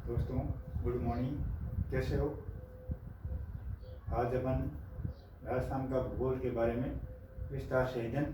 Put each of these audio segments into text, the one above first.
दोस्तों, good morning. कैसे हो? आज अपन राजस्थान का भूगोल के बारे में विस्तार से अध्ययन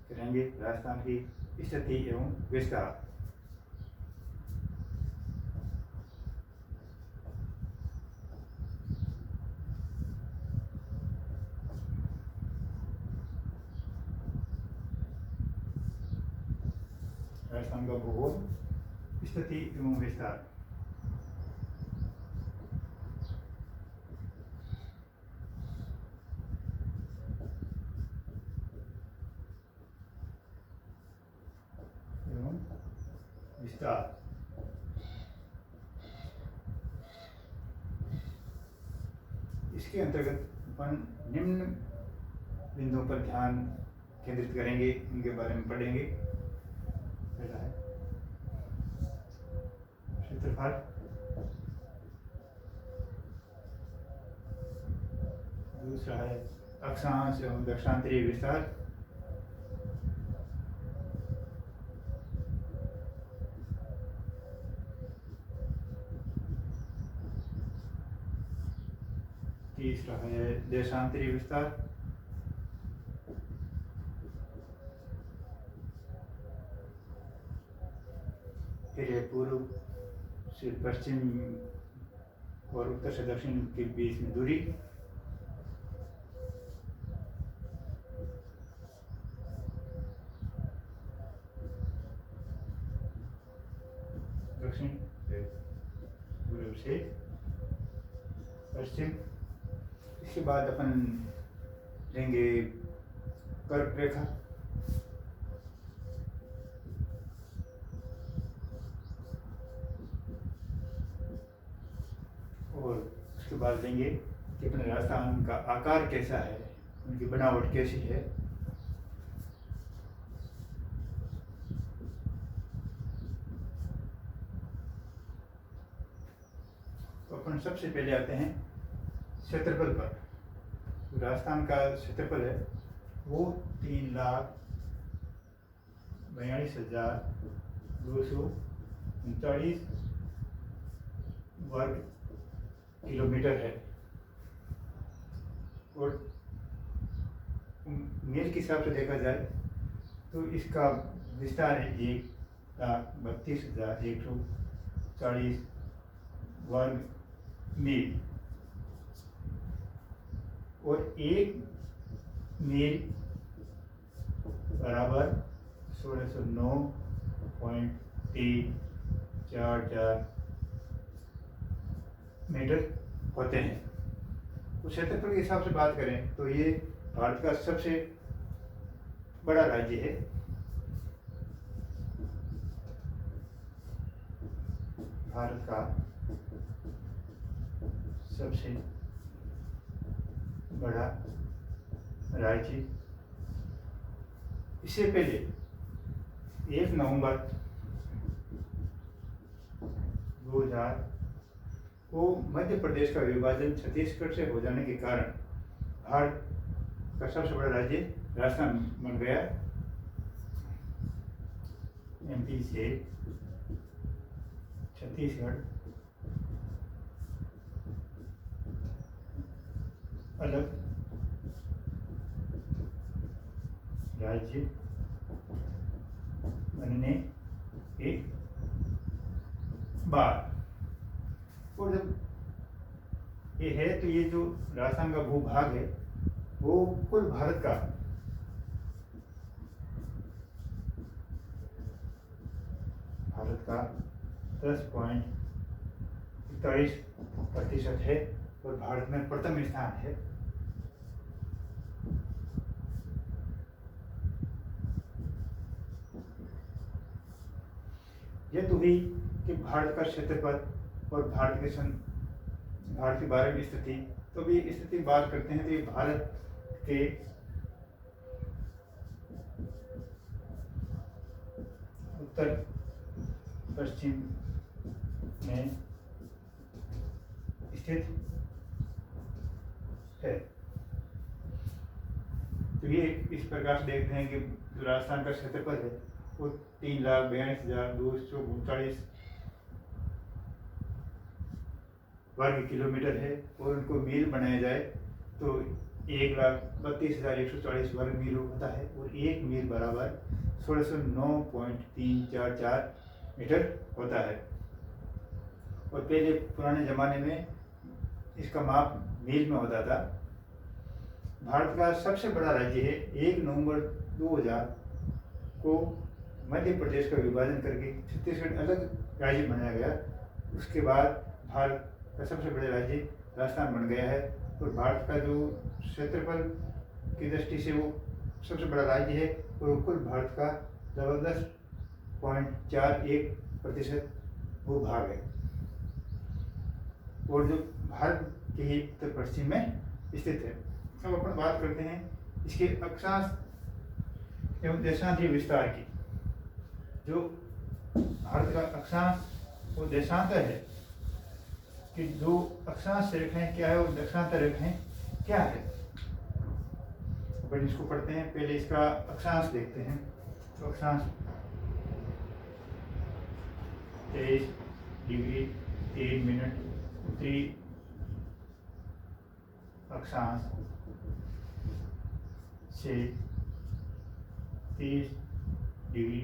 करेंगे। राजस्थान की स्थिति एवं विस्तार। राजस्थान का भूगोल, स्थिति एवं विस्तार। एवं विस्तार। इसके अंतर्गत अपन निम्न बिंदुओं पर ध्यान केंद्रित करेंगे, इनके बारे में पढ़ेंगे। पहला है क्षेत्रफल, दूसरा है अक्षांश एवं दक्षांतरीय विस्तार, तीसरा है देशांतरीय विस्तार, फिर है पूर्व से पश्चिम और उत्तर से दक्षिण के बीच में दूरी, दक्षिण से पूर्व से पश्चिम। इसके बाद अपन लेंगे कर्क रेखा, और उसके बाद लेंगे कि अपने राजस्थान का आकार कैसा है, उनकी बनावट कैसी है। तो अपन सबसे पहले आते हैं क्षेत्रफल पर। तो राजस्थान का क्षेत्रफल है वो 3,42,239 वर्ग किलोमीटर है, और मील के हिसाब से देखा जाए तो इसका विस्तार है 1,32,140 वर्ग मील, और 1 मील बराबर 1609.344 मीटर होते हैं। तो क्षेत्रफल के हिसाब से बात करें तो ये भारत का सबसे बड़ा राज्य है। भारत का सबसे बड़ा राज्य। इससे पहले 1 नवंबर 2000 को मध्य प्रदेश का विभाजन छत्तीसगढ़ से हो जाने के कारण भारत का सबसे बड़ा राज्य राजस्थान बन गया। एमपी से छत्तीसगढ़ अलग राज्य बनने के बाद, और जब ये है तो ये जो राजस्थान का भूभाग है वो कुल भारत का 10.41% है, और भारत में प्रथम स्थान है। यह तो हुई कि भारत का क्षेत्रफल और भारत के बारे में स्थिति। तो भी स्थिति बात करते हैं तो ये भारत के उत्तर पश्चिम में स्थित है। तो ये इस प्रकार से देखते हैं कि जो राजस्थान का क्षेत्रफल है वो 3,42,239 वर्ग किलोमीटर है और उनको मील बनाया जाए तो 1,32,144 वर्ग मील होता है और एक मील बराबर 1609.344 मीटर होता है। और पहले पुराने ज़माने में इसका माप मील में होता था। भारत का सबसे बड़ा राज्य है। 1 नवंबर 2000 को मध्य प्रदेश का विभाजन करके छत्तीसगढ़ अलग राज्य बनाया गया। उसके बाद भारत का सबसे बड़ा राज्य राजस्थान बन गया है और भारत का जो क्षेत्रफल की दृष्टि से वो सबसे बड़ा राज्य है और कुल भारत का 10.41% भूभाग है और जो भारत के ही उत्तर पश्चिम में स्थित है। अब अपन बात करते हैं इसके अक्षांश एवं देशांतरीय विस्तार की। जो भारत का अक्षांश और देशांतर है कि दो अक्षांश रेखाएं क्या है और देशांतर रेखाएं क्या है, अपन इसको पढ़ते हैं। पहले इसका अक्षांश देखते हैं। तो अक्षांश 23 डिग्री 3 मिनट उत्तरी अक्षांश से 30 डिग्री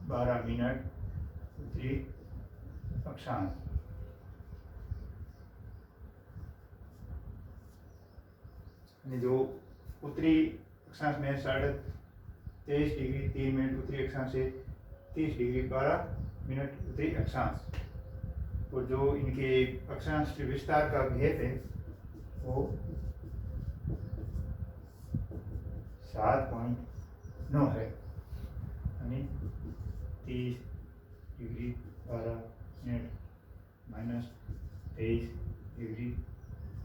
12 मिनट उत्तरी अक्षांश। जो उत्तरी अक्षांश में 23 डिग्री 3 मिनट उत्तरी अक्षांश से 30 डिग्री 12 मिनट उत्तरी अक्षांश। और जो इनके अक्षांश के विस्तार का भेद है वो 7.9 है, यानी 30 degree 12 minute minus 23 degree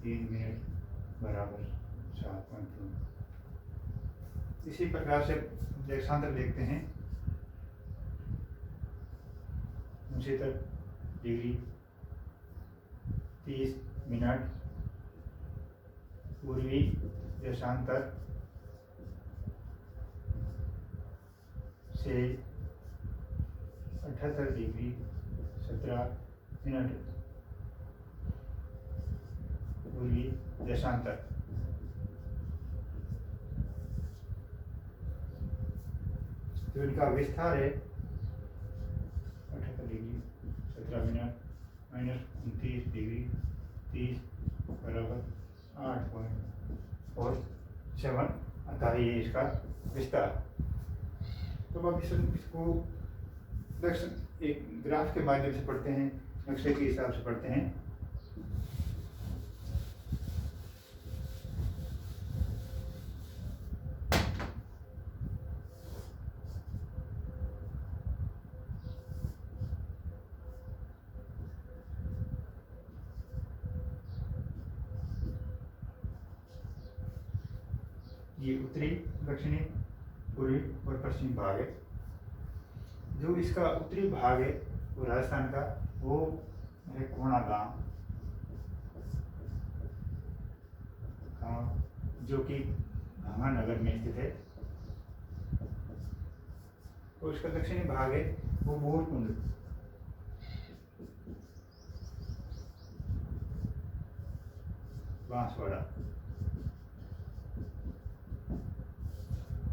3 minute बराबर 7.9। इसी प्रकार से देशांतर देखते हैं। 69 डिग्री 30 मिनट पूर्वी देशांतर से 78 डिग्री 17 मिनट पूर्वी देशांतर। जो इनका विस्तार है 78 डिग्री 17 मिनट माइनस 29 डिग्री 30 बराबर 8.47 आता है, ये इसका विस्तार। तो अब इसको एक ग्राफ के माध्यम से पढ़ते हैं, नक्शे के हिसाब से पढ़ते हैं। ये उत्तरी दक्षिणी पूर्वी और पश्चिमी भाग है। जो इसका उत्तरी भाग है वो राजस्थान का, वो है कोणा गांव, जो कि भांगानगर में स्थित है। और इसका दक्षिणी भाग है वो बोरकुंड, बांसवाड़ा।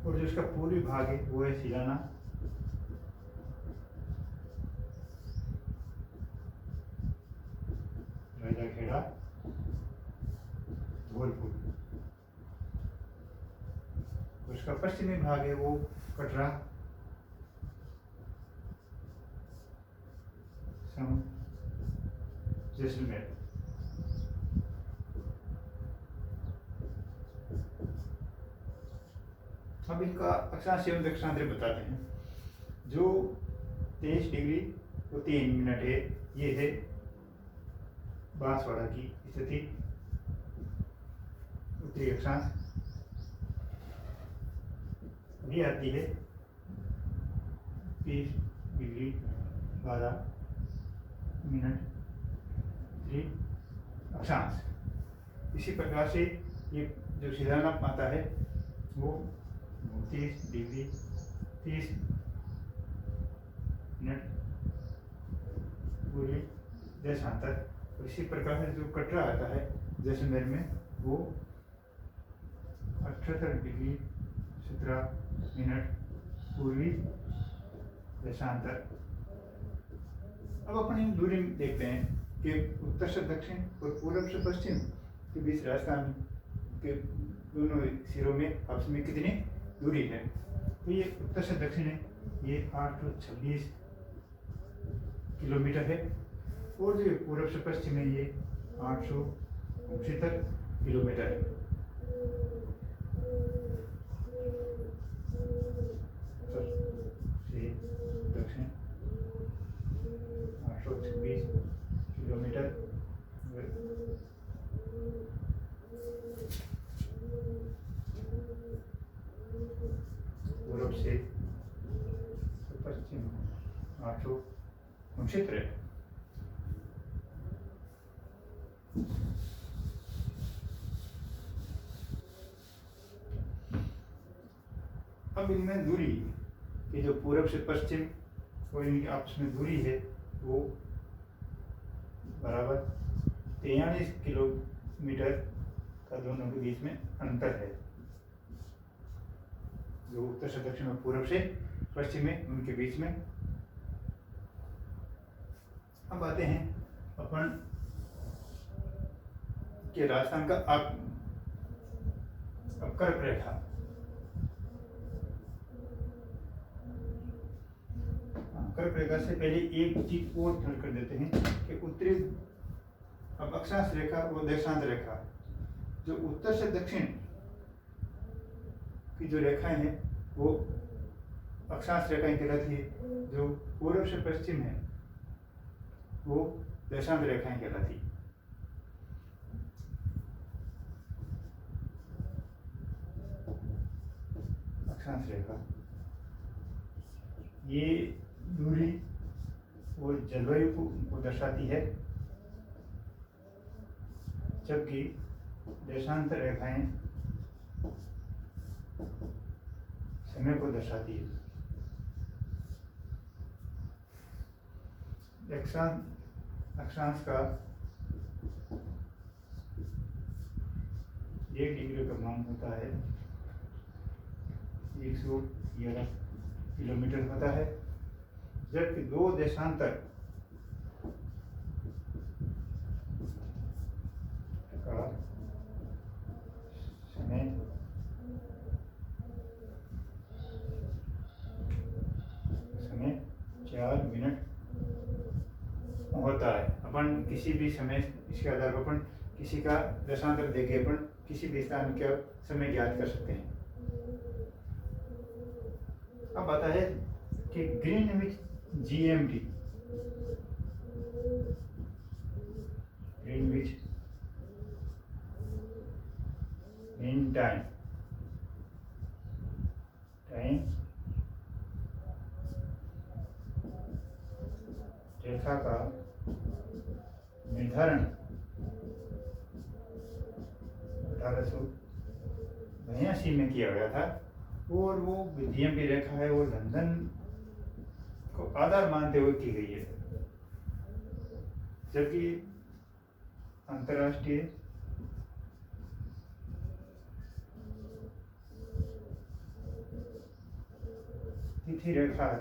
और जो इसका पूर्वी भाग है वो है सिलाना, राजाखेड़ा, धौलपुर। उसका पश्चिमी भाग है वो कटरा, जैसलमेर। अब इनका अक्षांश एवं दक्षांतर बताते हैं। जो 23 डिग्री तो 3 मिनट है, ये है बांसवाड़ा की स्थिति, उत्तरी अक्षांश। ये आती है 30 डिग्री 12 मिनट उत्तरी अक्षांश। इसी प्रकार से ये जो सिलाना आता है वो 30 डिग्री 30 मिनट पूर्वी देशांतर। और इसी प्रकार से जो कटरा आता है जैसलमेर में, वो 78 डिग्री 17 मिनट पूर्वी देशांतर। अब अपन दूरी में देखते हैं कि उत्तर से दक्षिण और पूर्व से पश्चिम के बीच राजस्थान के दोनों सिरों में आपस में कितनी दूरी है। तो ये उत्तर से दक्षिण है, ये 826 किलोमीटर है, और जो पूर्व से पश्चिम है ये 869 किलोमीटर है। से दक्षिण 826 किलोमीटर, पूर्व से पश्चिम 869 है। अब इनमें दूरी, ये जो पूर्व से पश्चिम और इनकी आपस में दूरी है वो बराबर 43 किलोमीटर का दोनों के बीच में अंतर है। जो उत्तर से दक्षिण और पूर्व से पश्चिम में उनके बीच में। अब आते हैं अपन के राजस्थान का कर्क रेखा। कर्क रेखा से पहले एक चीज और ध्यान कर देते हैं कि उत्तरी, अब अक्षांश रेखा और देशांत रेखा, जो उत्तर से दक्षिण की जो रेखाएं हैं वो अक्षांश रेखाएं कहलाती है, जो पूर्व से पश्चिम है वो देशांत रेखाएं कहलाती है। अक्षांश रेखा ये दूरी और जलवायु को दर्शाती है, जबकि देशांतर रेखाएं समय को दर्शाती है। अक्षांश का 1 डिग्री का मान होता है 111 किलोमीटर होता है, जबकि 2 देशांतर का समय 4 मिनट होता है। अपन किसी भी समय, इसके आधार पर अपन किसी का देशांतर देके अपन किसी भी स्थान का समय ज्ञात कर सकते हैं। अब आता है कि Greenwich GMT, Greenwich mean time रेखा का निर्धारण 1882 में किया गया था, और वो GMT रेखा है वो लंदन को आधार मानते हुए की गई है, जबकि अंतर्राष्ट्रीय तिथि रेखा है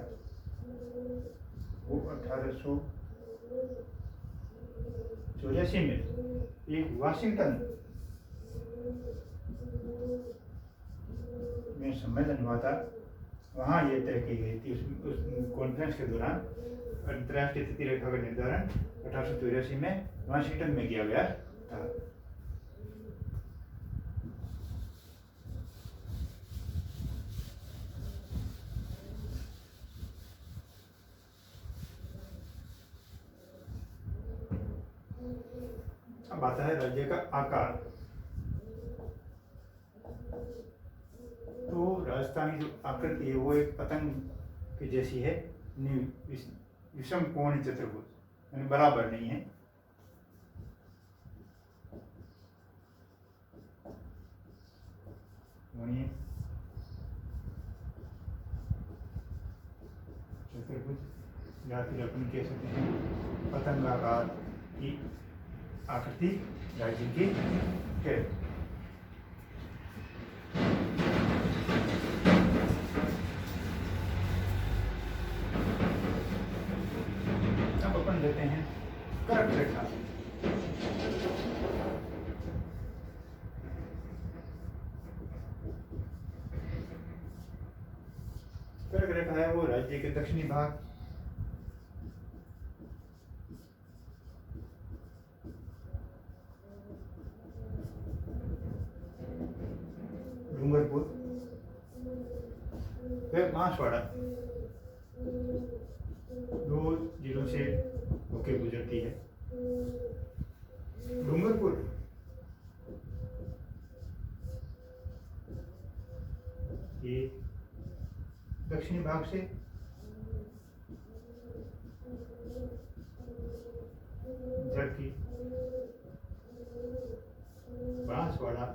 वो 1884 में एक वाशिंगटन में सम्मेलन हुआ था, वहाँ ये तय की गई थी। उस कॉन्फ्रेंस के दौरान अंतर्राष्ट्रीय तिथि रेखा का निर्धारण 1884 में वाशिंगटन में किया गया था। अब आता है राज्य का आकार। तो राजस्थान की जो आकृति है वो एक पतंग की जैसी है, विषम कोण चतुर्भुज, यानी बराबर नहीं है। चतुर्भुज या फिर अपन कह सकते हैं पतंगाकार की आकृति राज्य की है। अब अपन लेते हैं कर्क रेखा। कर्क रेखा है वो राज्य के दक्षिणी भाग, डूंगरपुर व बांसवाड़ा दो जिलों से होके गुजरती है। डूंगरपुर ये दक्षिणी भाग से जबकि बांसवाड़ा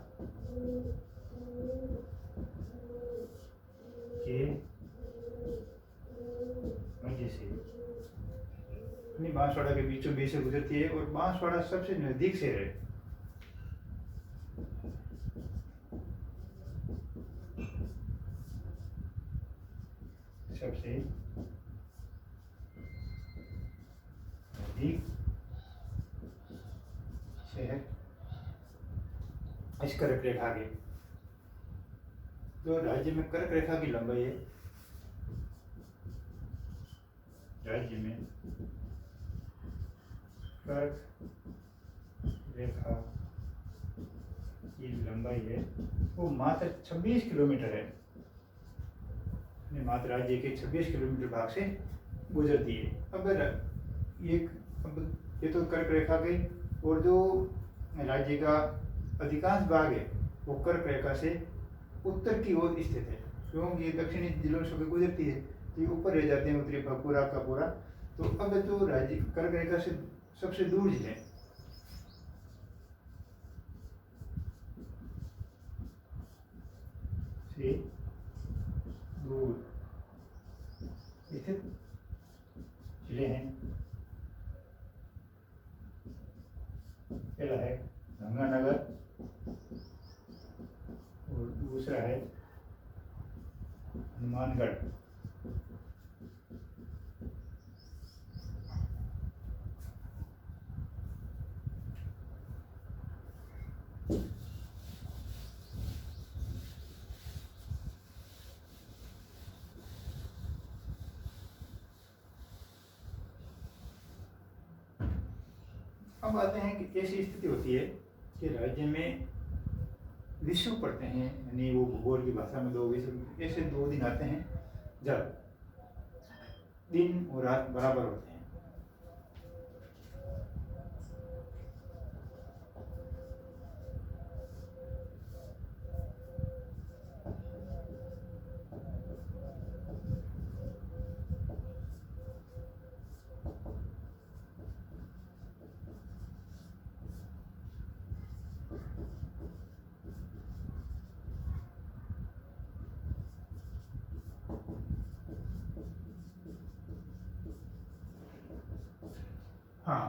के मध्य से बांसवाड़ा के बीचों बीच से गुजरती है और बांसवाड़ा सबसे नजदीक से है। सबसे नजदीक से है इस कर्क रेखा के। तो राज्य में कर्क रेखा की लंबाई है, राज्य में कर्क रेखा की लंबाई है वो मात्र 26 किलोमीटर है। मात्र राज्य के 26 किलोमीटर भाग से गुजरती है। अब ये तो कर्क रेखा गई, और जो राज्य का अधिकांश भाग है वो कर्क रेखा से उत्तर की ओर स्थित है, क्योंकि ये दक्षिणी जिलों से गुजरती है तो ये ऊपर रह जाते हैं उत्तरी भाग पूरा का पूरा। तो अब जो राज्य कर्क रेखा से सबसे दूर है से दूर स्थित जिले हैं। पहला है गंगानगर और दूसरा है हनुमानगढ़। अब आते हैं कि ऐसी स्थिति होती है कि राज्य में विषु पड़ते हैं, यानी वो भूगोल की भाषा में दो विषु, ऐसे 2 दिन आते हैं जब दिन और रात बराबर होते हैं। हाँ,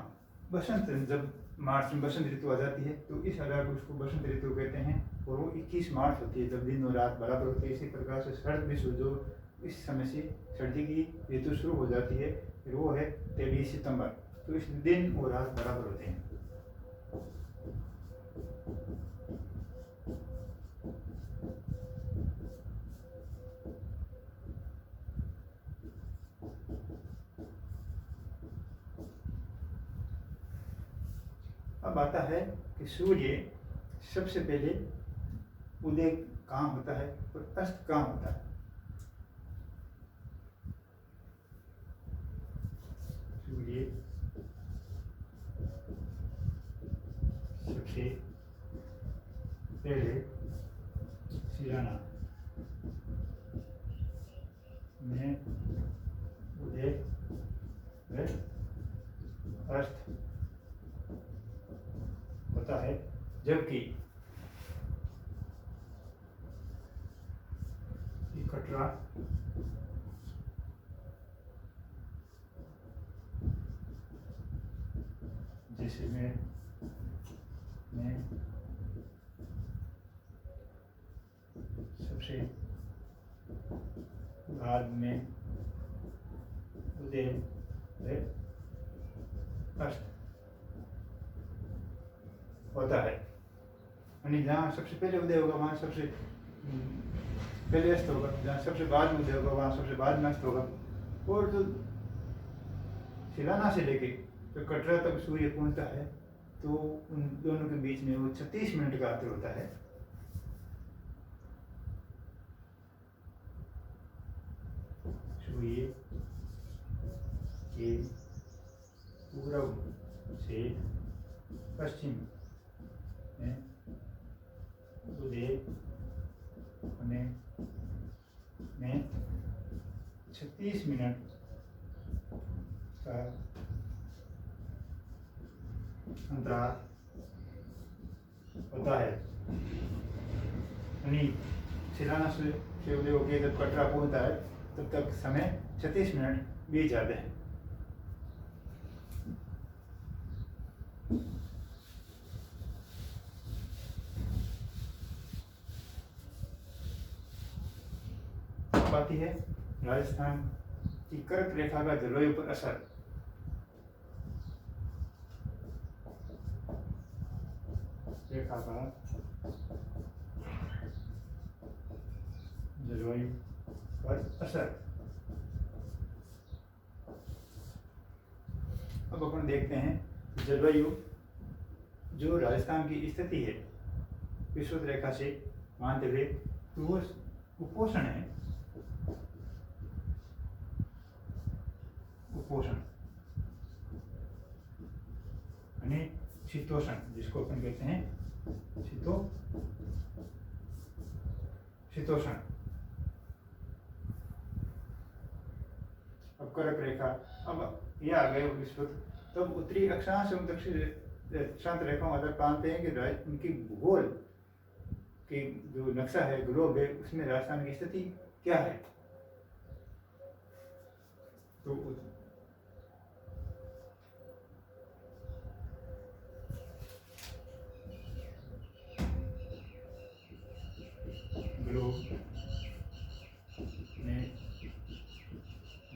बसंत, जब मार्च में बसंत ऋतु आ जाती है तो इस आधार पर उसको बसंत ऋतु कहते हैं, और वो 21 मार्च होती है जब दिन और रात बराबर होती है। इसी प्रकार से शरद विषु जो इस समय से सर्दी की ऋतु शुरू हो जाती है, फिर वो है 23 सितंबर। तो इस दिन और रात बराबर होते हैं। अब आता है कि सूर्य सबसे पहले उदय कहाँ होता है और अस्त कहाँ होता है। सूर्य सबसे पहले सिराना में उदय व अस्त होता है, जबकि कटरा जैसे में बाद में उदय अस्त होता है। यानी जहाँ सबसे पहले उदय होगा वहाँ सबसे पहले अस्त होगा, जहाँ सबसे बाद में उदय होगा वहाँ सबसे बाद में अस्त होगा। और जो सिलाना से लेके जो कटरा तक सूर्य पहुँचता है तो उन दोनों के बीच में वो 36 मिनट का अंतर होता है। सूर्य के पूर्व से पश्चिम में उदय होने में 36 मिनट का अंतराल होता है। यानी सिलाना से उदय होकर जब कटरा पहुंचता है तब तक समय 36 मिनट बीत जाते हैं। आती है राजस्थान की कर्क रेखा का जलवायु पर असर। रेखा का जलवायु पर असर। अब अपन देखते हैं जलवायु जो राजस्थान की स्थिति है विषुवत रेखा से मानते हुए वो कुपोषण है। कुपोषण यानी शीतोष्ण, जिसको अपन कहते हैं शीतोष्ण। अब कर्क रेखा, अब ये आ गए विषुवत। तब उत्तरी अक्षांश एवं दक्षिण अक्षांश रेखाओं आधार पाते हैं कि उनकी भूगोल की जो नक्शा है, ग्लोब है, उसमें राजस्थान की स्थिति क्या है। तो ग्लोब में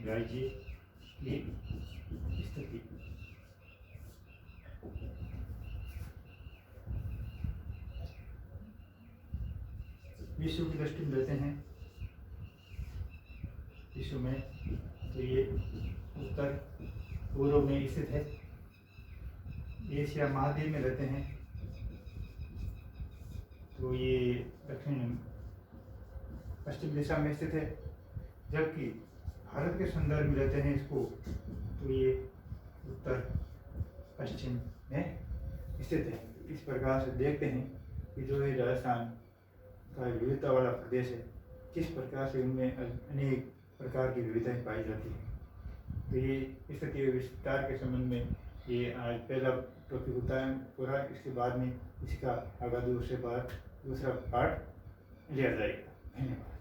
राज्य की स्थिति विश्व की दृष्टि में लेते हैं। विश्व में तो ये उत्तर पूर्व में स्थित है। एशिया महाद्वीप में रहते हैं तो ये दक्षिण पश्चिम दिशा में स्थित है। जबकि भारत के संदर्भ में रहते हैं इसको तो ये उत्तर पश्चिम में स्थित है। इस प्रकार से देखते हैं कि जो ये राजस्थान का विविधता वाला प्रदेश है, किस प्रकार से उनमें अनेक प्रकार की विविधताएं पाई जाती हैं। तो ये स्थिति विस्तार के संबंध में ये आज पहला टॉपिक होता है पूरा। इसके बाद में इसका आगा दूसरा पार्ट लिया जाएगा। धन्यवाद।